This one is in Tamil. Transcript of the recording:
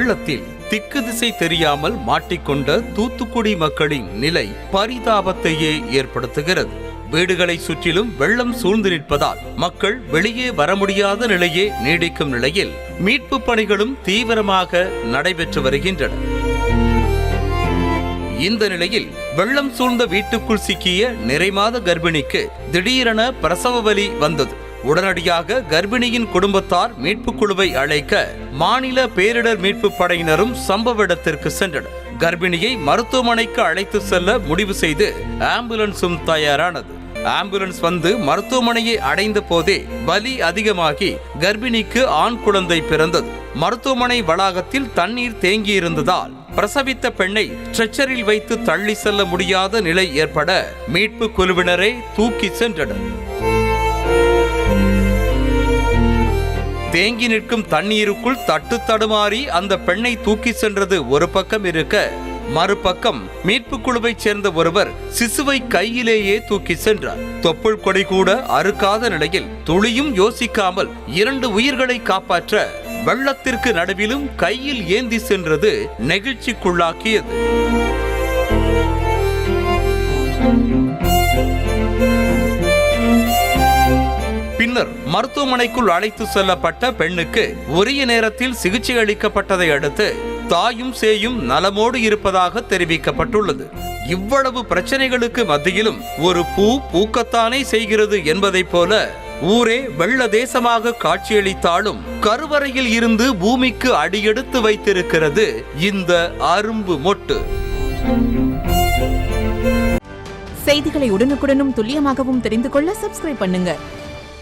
வெள்ளத்தில் திக்கு திசை தெரியாமல் மாட்டிக்கொண்ட தூத்துக்குடி மக்களின் நிலை பரிதாபத்தையே ஏற்படுத்துகிறது. வீடுகளை சுற்றிலும் வெள்ளம் சூழ்ந்து நிற்பதால் மக்கள் வெளியே வர முடியாத நிலையே நீடிக்கும் நிலையில் மீட்பு பணிகளும் தீவிரமாக நடைபெற்று வருகின்றன. இந்த நிலையில் வெள்ளம் சூழ்ந்த வீட்டுக்குள் சிக்கிய நிறைமாத கர்ப்பிணிக்கு திடீரென பிரசவ வலி வந்தது. உடனடியாக கர்ப்பிணியின் குடும்பத்தார் மீட்பு குழுவை அழைக்க மாநில பேரிடர் மீட்பு படையினரும் சம்பவ இடத்திற்கு சென்றனர். கர்ப்பிணியை மருத்துவமனைக்கு அழைத்து செல்ல முடிவு செய்து ஆம்புலன்ஸும் தயாரானது. ஆம்புலன்ஸ் வந்து மருத்துவமனையை அடைந்த போதே வலி அதிகமாகி கர்ப்பிணிக்கு ஆண் குழந்தை பிறந்தது. மருத்துவமனை வளாகத்தில் தண்ணீர் தேங்கியிருந்ததால் பிரசவித்த பெண்ணை ஸ்ட்ரெச்சரில் வைத்து தள்ளி செல்ல முடியாத நிலை ஏற்பட மீட்பு குழுவினரே தூக்கி சென்றனர். தேங்கி நிற்கும் தண்ணீருக்குள் தட்டு தடுமாறி அந்த பெண்ணை தூக்கி சென்றது ஒரு பக்கம் இருக்க, மறுபக்கம் மீட்பு குழுவை சேர்ந்த ஒருவர் சிசுவை கையிலேயே தூக்கி சென்றார். தொப்புள் கொடி கூட அறுக்காத நிலையில் துளியும் யோசிக்காமல் 2 உயிர்களை காப்பாற்ற வெள்ளத்திற்கு நடுவிலும் கையில் ஏந்தி சென்றது நெகிழ்ச்சிக்குள்ளாக்கியது. பின்னர் மருத்துவமனைக்குள் அழைத்து செல்லப்பட்ட பெண்ணுக்கு உரிய நேரத்தில் சிகிச்சை அளிக்கப்பட்டதை அடுத்து தாயும் சேயும் நலமோடு இருப்பதாக தெரிவிக்கப்பட்டுள்ளது. இவ்வளவு பிரச்சனைகளுக்கு மத்தியிலும் ஒரு பூ பூக்கத்தானே செய்கிறது என்பதைப் போல ஊரே வெள்ள தேசமாக காட்சியளித்தாலும் கருவறையில் இருந்து பூமிக்கு அடியெடுத்து வைத்திருக்கிறது இந்த அரும்பு மொட்டு. செய்திகளை உடனுக்குடனும் துல்லியமாகவும் தெரிந்து கொள்ள சப்ஸ்கிரைப் பண்ணுங்க.